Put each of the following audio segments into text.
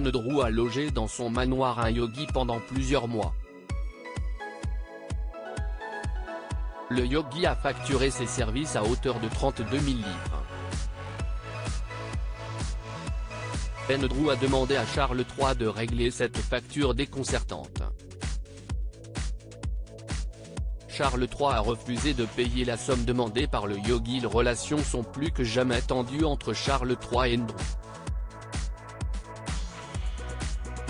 Andrew a logé dans son manoir un yogi pendant plusieurs mois. Le yogi a facturé ses services à hauteur de 32 000 livres. Andrew a demandé à Charles III de régler cette facture déconcertante. Charles III a refusé de payer la somme demandée par le yogi. Les relations sont plus que jamais tendues entre Charles III et Andrew.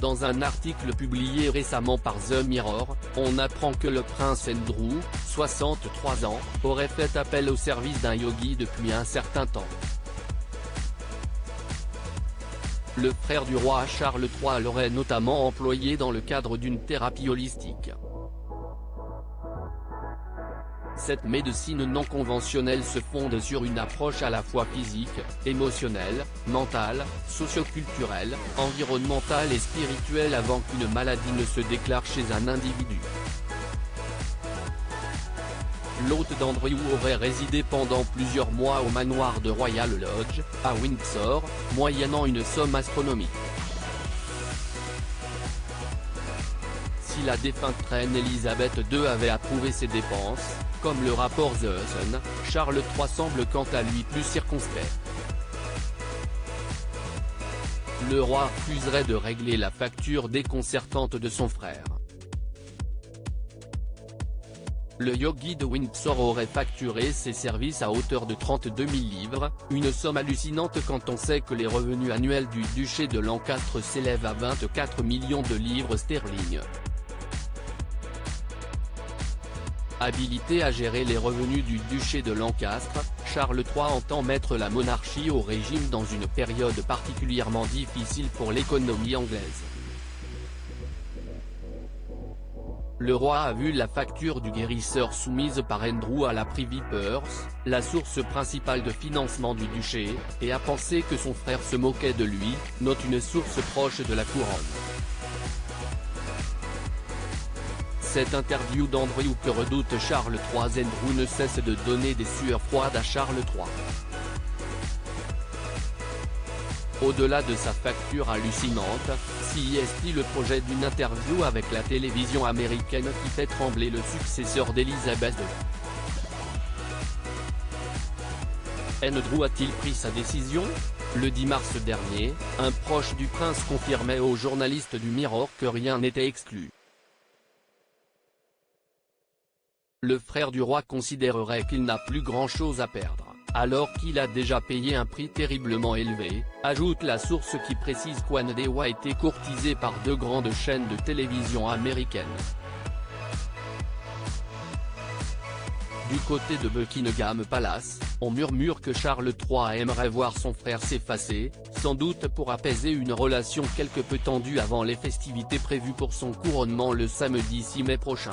Dans un article publié récemment par The Mirror, on apprend que le prince Andrew, 63 ans, aurait fait appel au service d'un yogi depuis un certain temps. Le frère du roi Charles III l'aurait notamment employé dans le cadre d'une thérapie holistique. Cette médecine non conventionnelle se fonde sur une approche à la fois physique, émotionnelle, mentale, socioculturelle, environnementale et spirituelle avant qu'une maladie ne se déclare chez un individu. L'hôte d'Andrew aurait résidé pendant plusieurs mois au manoir de Royal Lodge, à Windsor, moyennant une somme astronomique. Si la défunte reine Elisabeth II avait approuvé ces dépenses, comme le rapport The Sun, Charles III semble quant à lui plus circonspect. Le roi refuserait de régler la facture déconcertante de son frère. Le yogi de Windsor aurait facturé ses services à hauteur de 32 000 livres, une somme hallucinante quand on sait que les revenus annuels du duché de Lancastre s'élèvent à 24 millions de livres sterling. Habilité à gérer les revenus du duché de Lancastre, Charles III entend mettre la monarchie au régime dans une période particulièrement difficile pour l'économie anglaise. Le roi a vu la facture du guérisseur soumise par Andrew à la Privy Purse, la source principale de financement du duché, et a pensé que son frère se moquait de lui, note une source proche de la couronne. Cette interview d'Andrew que redoute Charles III. Andrew ne cesse de donner des sueurs froides à Charles III. Au-delà de sa facture hallucinante, CST le projet d'une interview avec la télévision américaine qui fait trembler le successeur d'Elisabeth II. Andrew a-t-il pris sa décision? Le 10 mars dernier, un proche du prince confirmait aux journalistes du Mirror que rien n'était exclu. Le frère du roi considérerait qu'il n'a plus grand-chose à perdre, alors qu'il a déjà payé un prix terriblement élevé, ajoute la source qui précise qu'Andrew a été courtisé par deux grandes chaînes de télévision américaines. Du côté de Buckingham Palace, on murmure que Charles III aimerait voir son frère s'effacer, sans doute pour apaiser une relation quelque peu tendue avant les festivités prévues pour son couronnement le samedi 6 mai prochain.